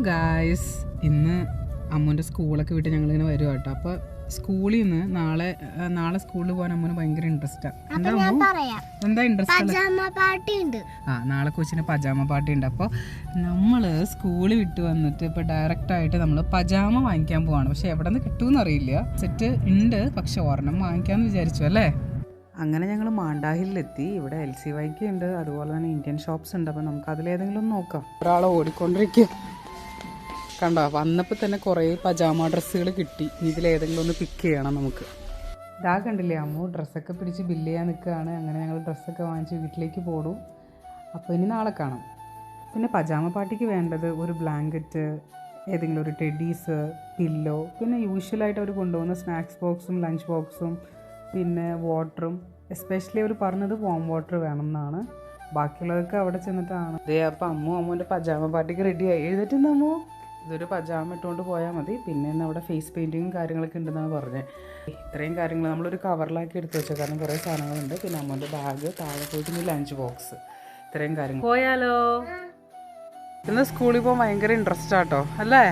Guys, ഇന്ന് അമ്മൂൻ്റെ സ്കൂളൊക്കെ വിട്ട് ഞങ്ങളിങ്ങനെ വരുക കേട്ടോ. അപ്പോൾ സ്കൂളിൽ നിന്ന് നാളെ സ്കൂളിൽ പോകാൻ അമ്മൂന് ഭയങ്കര ഇൻട്രസ്റ്റാണ്. എന്താ ഇൻട്രസ്റ്റ്? നാളെ കൊച്ചിന് പജാമ പാർട്ടി ഉണ്ട്. അപ്പോൾ നമ്മൾ സ്കൂളിൽ വിട്ട് വന്നിട്ട് ഇപ്പോൾ ഡയറക്റ്റായിട്ട് നമ്മൾ പജാമ വാങ്ങിക്കാൻ പോവാണ്. പക്ഷെ എവിടെ നിന്ന് കിട്ടുമെന്ന് അറിയില്ല. സെറ്റ് ഉണ്ട്, പക്ഷെ ഒരെണ്ണം വാങ്ങിക്കാമെന്ന് വിചാരിച്ചു അല്ലേ. അങ്ങനെ ഞങ്ങൾ മാണ്ടാഹിലെത്തി. ഇവിടെ LCYK ഉണ്ട്, അതുപോലെ തന്നെ ഇന്ത്യൻ ഷോപ്സ് ഉണ്ട്. അപ്പോൾ നമുക്ക് അതിലേതെങ്കിലും ഒന്ന് നോക്കാം. ഒരാളെ ഓടിക്കൊണ്ടിരിക്കുക കണ്ടോ. വന്നപ്പോൾ തന്നെ കുറേ പജാമ ഡ്രസ്സുകൾ കിട്ടി. ഇതിലേതെങ്കിലും ഒന്ന് പിക്ക് ചെയ്യണം നമുക്ക്. ഇതാ കണ്ടില്ലേ, അമ്മു ഡ്രസ്സൊക്കെ പിടിച്ച് ബില്ല് ചെയ്യാൻ നിൽക്കുകയാണ്. അങ്ങനെ ഞങ്ങൾ ഡ്രസ്സൊക്കെ വാങ്ങിച്ച് വീട്ടിലേക്ക് പോടും. അപ്പോൾ ഇനി നാളെ കാണാം. പിന്നെ പജാമ പാർട്ടിക്ക് വേണ്ടത് ഒരു ബ്ലാങ്കറ്റ്, ഏതെങ്കിലും ഒരു ടെഡീസ്, പില്ലോ, പിന്നെ യൂഷ്വലായിട്ട് അവർ കൊണ്ടുപോകുന്ന സ്നാക്സ് ബോക്സും ലഞ്ച് ബോക്സും, പിന്നെ വാട്ടറും. എസ്പെഷ്യലി അവർ പറഞ്ഞത് വാം വാട്ടർ വേണം എന്നാണ്. ബാക്കിയുള്ളതൊക്കെ അവിടെ ചെന്നിട്ടാണ്. അതേ അപ്പോൾ അമ്മുവിൻ്റെ പജാമ പാർട്ടിക്ക് റെഡിയായി. എഴുതിട്ടുണ്ട് അമ്മു. ഇതൊരു പജാമ ഇട്ടുകൊണ്ട് പോയാൽ മതി. പിന്നെ അവിടെ ഫേസ് പെയിൻറ്റിങ്ങും കാര്യങ്ങളൊക്കെ ഉണ്ടെന്നാണ് പറഞ്ഞത്. ഇത്രയും കാര്യങ്ങൾ നമ്മളൊരു കവറിലാക്കി എടുത്ത് വെച്ചാൽ, കാരണം കുറേ സാധനങ്ങളുണ്ട്. പിന്നെ അമ്മൻ്റെ ബാഗ്, താഴെ പോയിട്ട് ലഞ്ച് ബോക്സ്, ഇത്രയും കാര്യങ്ങൾ. പോയാലോ? ഇന്ന് സ്കൂളിൽ പോകാൻ ഭയങ്കര ഇൻട്രസ്റ്റ് ആട്ടോ. അല്ലേ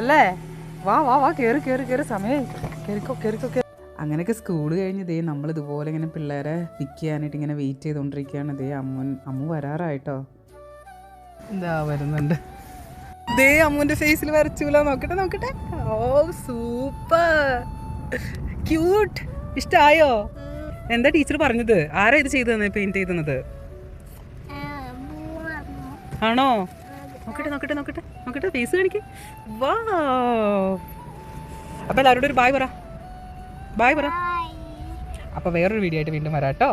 അല്ലേ? വാ വാ വാ, കയറി സമയം കയറിക്കോ. അങ്ങനെയൊക്കെ സ്കൂൾ കഴിഞ്ഞ് ഇതേ നമ്മൾ ഇതുപോലെ ഇങ്ങനെ പിള്ളേരെ പിക്ക് ചെയ്യാനായിട്ട് ഇങ്ങനെ വെയിറ്റ് ചെയ്തുകൊണ്ടിരിക്കുകയാണ്. ഇതേ അമ്മു വരാറായിട്ടോ. എന്താ വരുന്നുണ്ട്. ദേ അമ്മുവിൻ്റെ ഫേസിൽ വരച്ചൂല. നോക്കട്ടെ. ഓ സൂപ്പർ ക്യൂട്ട്. ഇഷ്ടമായോ? എന്താ ടീച്ചർ പറഞ്ഞത്? ആരാ ഇത് ചെയ്തത്, പെയിന്റ് ചെയ്തത്? ആണോ? നോക്കട്ടെ ഫേസ് കാണിക്ക്. വാ. അപ്പോൾ എല്ലാവരോടും ഒരു ബായ് പറ. അപ്പോൾ വേറൊരു വീഡിയോ ആയിട്ട് വീണ്ടും വരാം കേട്ടോ.